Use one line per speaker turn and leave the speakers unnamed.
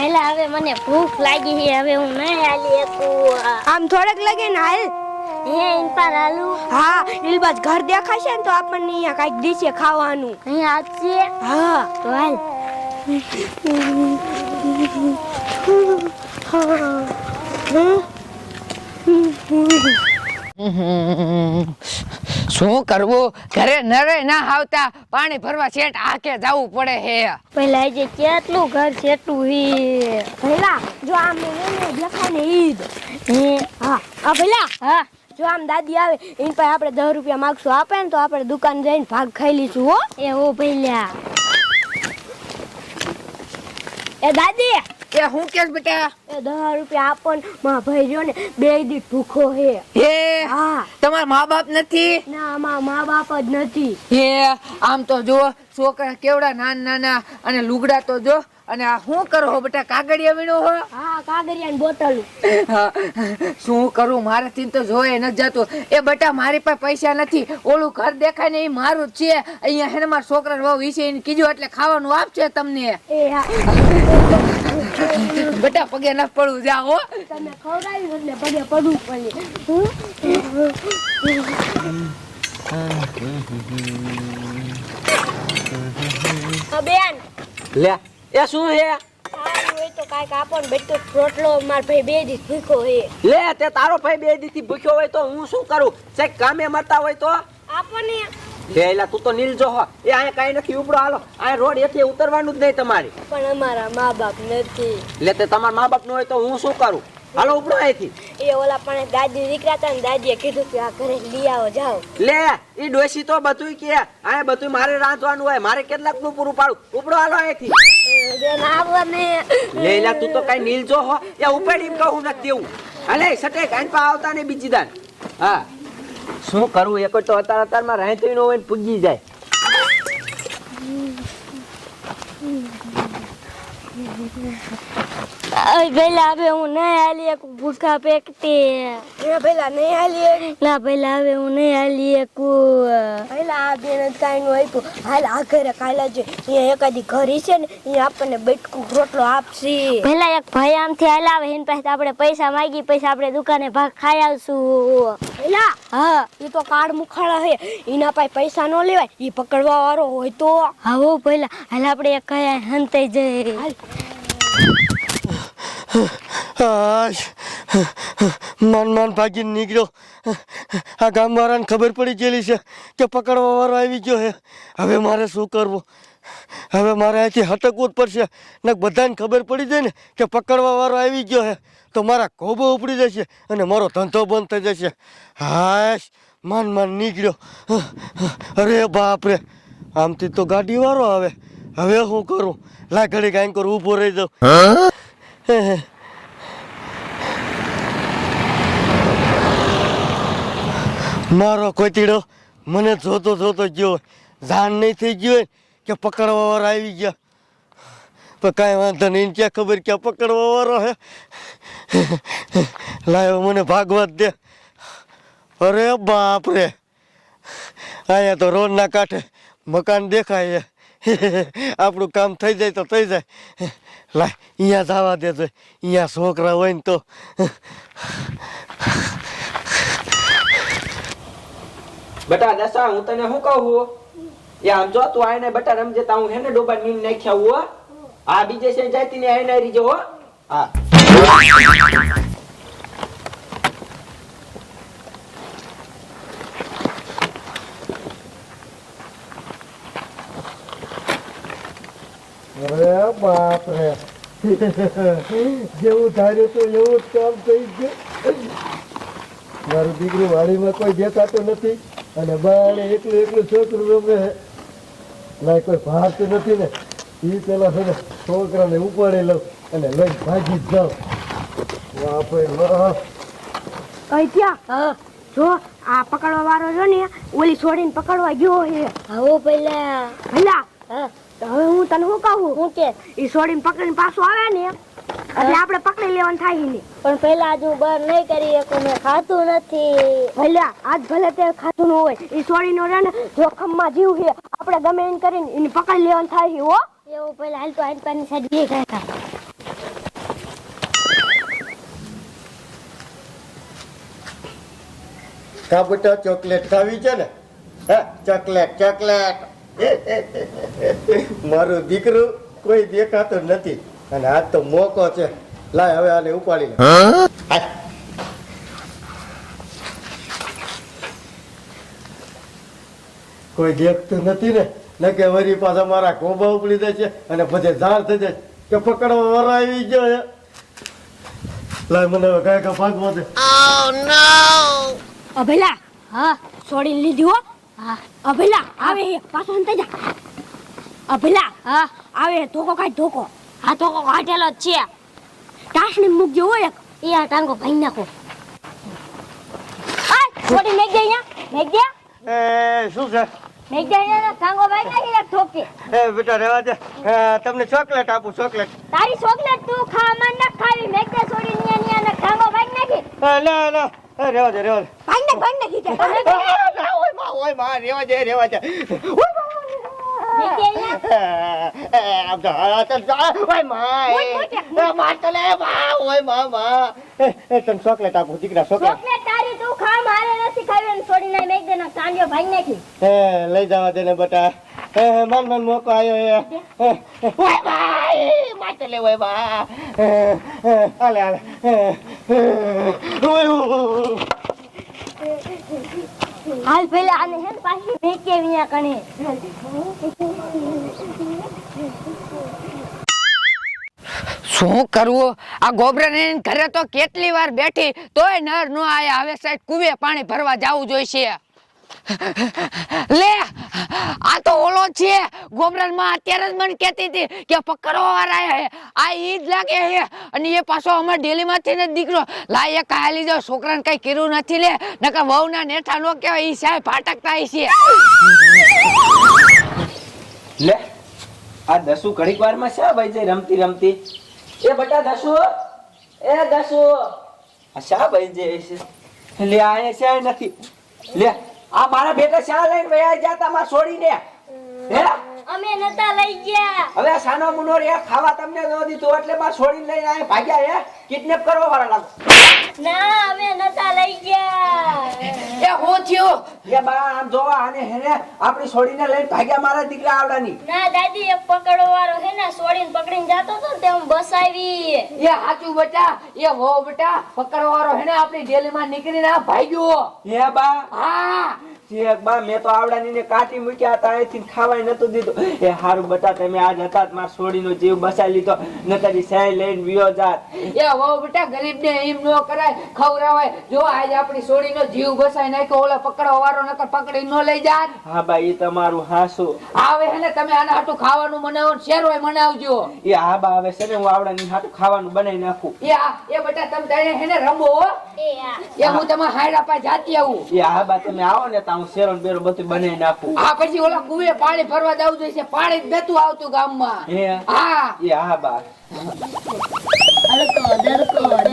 પહેલા હવે મને ભૂખ લાગી છે, હવે હું નહીં હાલી શકું.
આમ થોડેક લાગે ને હાલ.
હે ઇન પર હાલું.
હા ઇલબાજ ઘર દેખાશે ને તો આપણને અહીંયા કાંઈક દીશે ખાવાનું.
અહીં આવશે.
હા
તો હાલ.
શું કરવું? ઘરે નરે ના આવતા પાણી ભરવા છેટ આકે જવું પડે હે.
પહેલા જે કેટલું ઘર છેટું હી.
ભઈલા જો આમ ને દેખાય ને ઈદ.
હે
હા આ ભઈલા
હા
જો આમ દાદી આવે એની પાસે આપણે 10 રૂપિયા માંગશું, આપે ને તો આપણે દુકાન જઈને ભાગ ખાઈ લઈશું હો.
એ હો પહેલા.
એ દાદી
એ હું કેસ બેટા?
એ 10 રૂપિયા આપો ને માં ભાઈ રહ્યો ને 2 દી ભૂખો હે.
હે
હા
તમારા મા બાપ નથી?
ના અમારા મા બાપ જ નથી.
હે આમ તો જો છોકરા કેવડા નાના નાના અને લુગડા તો જો. અને આ શું કરો હો બેટા? કાગળિયા વીણો હો?
હા કાગરિયાની બોટલ.
હા, શું કરું મારાથી તો જોયે ન જાતું. એ બેટા મારી પાસે પૈસા નથી, ઓલું ઘર દેખાય ને એ મારું જ છે. અહીંયા હેને મારા છોકરા વહુ વિશે કીધું એટલે ખાવાનું આપશે તમને.
એ હા
બેટા પગે ન પડવું જા હો.
તમે ખવડાવી એટલે પગે પડવું પડે. બેન
લે એ શું હે?
સારું હોય તો કાંઈક આપો ને બેટો રોટલો માર ભાઈ 2 દી ભૂખો હે.
લે તે તારો ભાઈ 2 દીથી ભૂખ્યો હોય તો હું શું કરું? સાહેબ કામે મરતા હોય તો
આપો ને.
લે એલા તું તો નીલજો હો. એ અહીંયા કાંઈ નથી ઉપડો હાલો. આ રોડ એથી ઉતરવાનું જ નહીં તમારે.
પણ અમારા મા બાપ નથી.
લે તે તમારા મા બાપ નું હોય તો હું શું કરું? હાલો ઉપડો અહીંથી.
એ ઓલા પણ દાદી દીકરા હતા ને દાદીએ કીધું કે આ ઘરે લઈ આવો જાઓ.
લે ઈ ડોસી તો બધુંય કે આ બધું મારે રાંધવાનું હોય, મારે કેટલાક નું પૂરું પાડું. ઉપડો હાલો અહીંથી.
બેન આવો ને.
લે એલા તું તો કાંઈ નીલજો હો. એ ઉપાડી કહું નથી દેવું. હાલે સટે કાંઈ પા આવતા નહીં બીજી દાન. હા શું કરું? એક તો અત્યારમાં રાંધતું ન હોય ને પૂજી જાય.
પહેલા હવે હું નહીં હાલી શકું, ભૂખા પેટે.
એ પેલા નહીં હાલી.
ના પહેલા હવે હું નહીં હાલી શકું.
પેલા આ બેન જ કાંઈ નું આપ્યું. હાલ આ ઘરે કાયલા છે અહીંયા એકાદી ઘર છે ને અહીંયા આપણને બેટકું રોટલો આપશે.
પહેલા એક ભાઈ આમથી હાલ આવે એની પાસે આપણે પૈસા માંગી, પૈસા આપણે દુકાને ભાગ ખાઈ આવશું.
પેલા
હા
એ તો કાર્ડ મુખાડા હે, એના પાસે પૈસા ન લેવાય. એ પકડવા વાળો હોય તો
હા હો પહેલા હાલ આપણે એક કયા હંતાઈ જઈએ.
હાલ.
માન ભાગીને નીકળ્યો. આ ગામવાળાને ખબર પડી ગયેલી છે કે પકડવા વાળો આવી ગયો છે. હવે મારે શું કરવું? હવે મારે અહીંથી હટકવું જ પડશે. ને બધાને ખબર પડી જાય ને કે પકડવા વાળો આવી ગયો છે તો મારા કોબો ઉપડી જશે અને મારો ધંધો બંધ થઈ જશે. હાશ માન નીકળ્યો. અરે બાપ રે, આમથી તો ગાડી વાળો આવે. હવે શું કરું? લા ઘડી કાંઈ કરું, ઊભો રહી જાઉં. મારો કોતીડો મને જોતો ગયો, જાન નહીં થઈ ગયો કે પકડવા વાળો આવી ગયા. પણ કાંઈ વાંધો નહીં, ક્યાં ખબર ક્યાં પકડવા વાળો હે. લાયો મને ભાગવા જ દે. અરે બાપ રે, અહીંયા તો રોડના કાંઠે મકાન દેખાય છે. આપણું કામ થઈ જાય તો થઈ જાય. લાય અહીંયા જવા દેજો, અહીંયા છોકરા હોય ને તો.
બેટા દસા હું તને શું કહું? એ આમ જો તું આઈને બેટા રમજે તા હું હેને ડોબા નીમ નાખ્યા હો. આ બીજે છે જાતી ને આઈને રીજો હો. હા
અરે બાપ રે, જેવું ધાર્યું હતું એવું જ કામ થઈ ગયું. મારું દીકરું વાડીમાં કોઈ દેખાતું નથી અને બાળે એકલું છોકરું રમે. ના કોઈ ભાગતું નથી ને એ પેલા છે ને છોકરાને ઉપાડી લઉં અને લઈ ભાગી જ જાઉં. બાપરે વાહ.
કઈ ત્યાં જો આ પકડવા વાળો જો ને ઓલી છોડીને પકડવા ગયો હે.
હા હો પહેલા.
પેલા
હા
હવે હું તને શું કહું?
હું કે
એ છોડીને પકડીને પાછું આવે ને એટલે આપણે પકડી લેવાનું થાય ને.
પણ પહેલા હજુ બર નહીં કરી શકું, મેં ખાતું નથી.
ભલે આજ ભલે તે ખાતું ન હોય, એ છોડીનો રે ને જોખમમાં જીવ છે. આપણે ગમે એને કરીને એને પકડી લેવાનું થાય છે હો.
એવું પહેલા હાલ તો આઈન પાની સાઈડ બે ગયા હતા.
કા બેટા ચોકલેટ ખાવી છે ને? હા ચોકલેટ ચોકલેટ. મારું દીકરું કોઈ દેખાતું નથી અને આજ તો મોકો છે. લાય હવે આને ઉપાડી લે. હાય. કોઈ દેખતું નથી ને કે વરી પાછા મારા ખોબા ઉપડી જાય છે અને બધે ઝાડ થઈ જાય કે પકડવા વાળા આવી ગયો છે. લાય મને હવે કાંઈ ભાગવા દે.
અભેલા
હા
છોડીને લીધી હો.
હા
અભેલા આવે હે પાછો અંતે જા. અભેલા
હા
આવે ધોકો કાઢ ધોકો.
આ તો કાઢેલો જ છે.
ટાસણી મૂકજો હોય એક.
એ આ ટાંગો ભાઈ નાખો. આ છોડી મેક દે અહીંયા મેક દે
એ શું છે?
મેક દે અહીંયા ટાંગો ભાઈ નાખી એક ઠોકે.
એ બેટા રહેવા દે. તમને ચોકલેટ આપું ચોકલેટ.
તારી ચોકલેટ તું ખા મન ન ખાવી મેક દે છોડી નિયા નિયા ને ટાંગો ભાઈ નાખી.
ના ના રહેવા દે રહેવા દે.
ભાઈ ને કીધે.
ઓય માં રહેવા દે રહેવા દે.
મેક દે અહીંયા
ચોકલેટ આપું દીકરા ચોકલેટ.
ચોકલેટ તારી તું ખા મારે નથી ખાવી ને છોડી ના મેક દે ના ટાંગો ભાઈ નાખી.
લઈ જવા દે ને બેટા. મન મોકો આવ્યો. માટે લે ઓય બા. હાલે હાલે.
હાલ પેલા આને હે ને પાછી મેક કે વિયા કણે.
શું કરવું? આ ગોબરાને ઘરે તો કેટલી વાર બેઠી તોય નર નો આયા. હવે સાઈડ કુવે પાણી ભરવા જવું જોઈશે. લે આ તો ઓલો છે ગોબરાન માં. અત્યારે જ મને કહેતી હતી કે પકડવા વાળા આયા હે. આ ઈ જ લાગે હે અને એ પાછો અમાર ડેલી માંથી ને દીકરો લાય કાય લીધો. છોકરાને કઈ કર્યું નથી લે નકર વહુ ના નેઠા નો કહેવાય. ઈ સાહેબ ફાટકતા છે.
લે આ દસુ ઘડીક વારમાં શા ભાઈ જઈ રમતી રમતી. એ બટા દસુ એ દસુ આ શા ભાઈ જઈ છે. લે આયા શા નથી. લે આ મારા બેટા શા લઈને વયા જાતા માં છોડીને. હે
અમે નતા લઈ ગયા.
હવે સાનો મુનો રે ખાવા તમને ન દીધું એટલે માં છોડીને લઈને આયા ભાગ્યા. હે કિડનેપ કરવા વાળા લાગો.
ના અમે નતા લઈ ગયા.
એ હું થયો?
એ બા આમ જોવા આને હેને આપણી છોડીને લઈને ભાગ્યા મારા દીકરા આવડાની.
ના દાદી એક પકડો વાળો હે ને છોડીને પકડીને જાતો તો ને તે હું બસાવી.
એ હાચું બેટા. એ હો બેટા પકડવાળો હેને આપણી ડેલી માં નીકળીને આ ભાગ્યો.
હે બા
હા
જે બા મેં તો આવડાની ને કાટી મૂક્યા હતા. અહીંથી ખાવાય નતું દીધું. એ હારું બટા તમે આજ હતા માર છોડીનો જીવ બસાઈ લીધો નકરી સાય લઈને વિયો જાત.
એ હો બેટા ગરીબ ને એમ નો કરાય ખવરાવાય. જો આજ આપણી છોડીનો જીવ બસાઈ નાખ્યો. ઓલા પકડવાવાળો નકર પકડી નો લઈ જાત.
હા બા ઈ તમારું હાસુ.
આવે હેને તમે આના હાટું ખાવાનું બનાવો ને શેરોય બનાવજો.
એ હા બા હવે છે ને હું આવડાની હાટું ખાવાનું બનાવી નાખું.
એ બેટા તમે તારે હેને રમો હો.
એ આ
એ હું તમારા હાયડા પાસે જાતી આવું.
એ હા બા તમે આવો ને તો હું શેરો ને બેરો બધું બનાવી નાખું.
આ પછી ઓલા કુવે પાણી ભરવા જવું જોઈશે. પાણી જ નતું આવતું ગામમાં.
હે
હા
એ હા બા
હલકો દરકો દે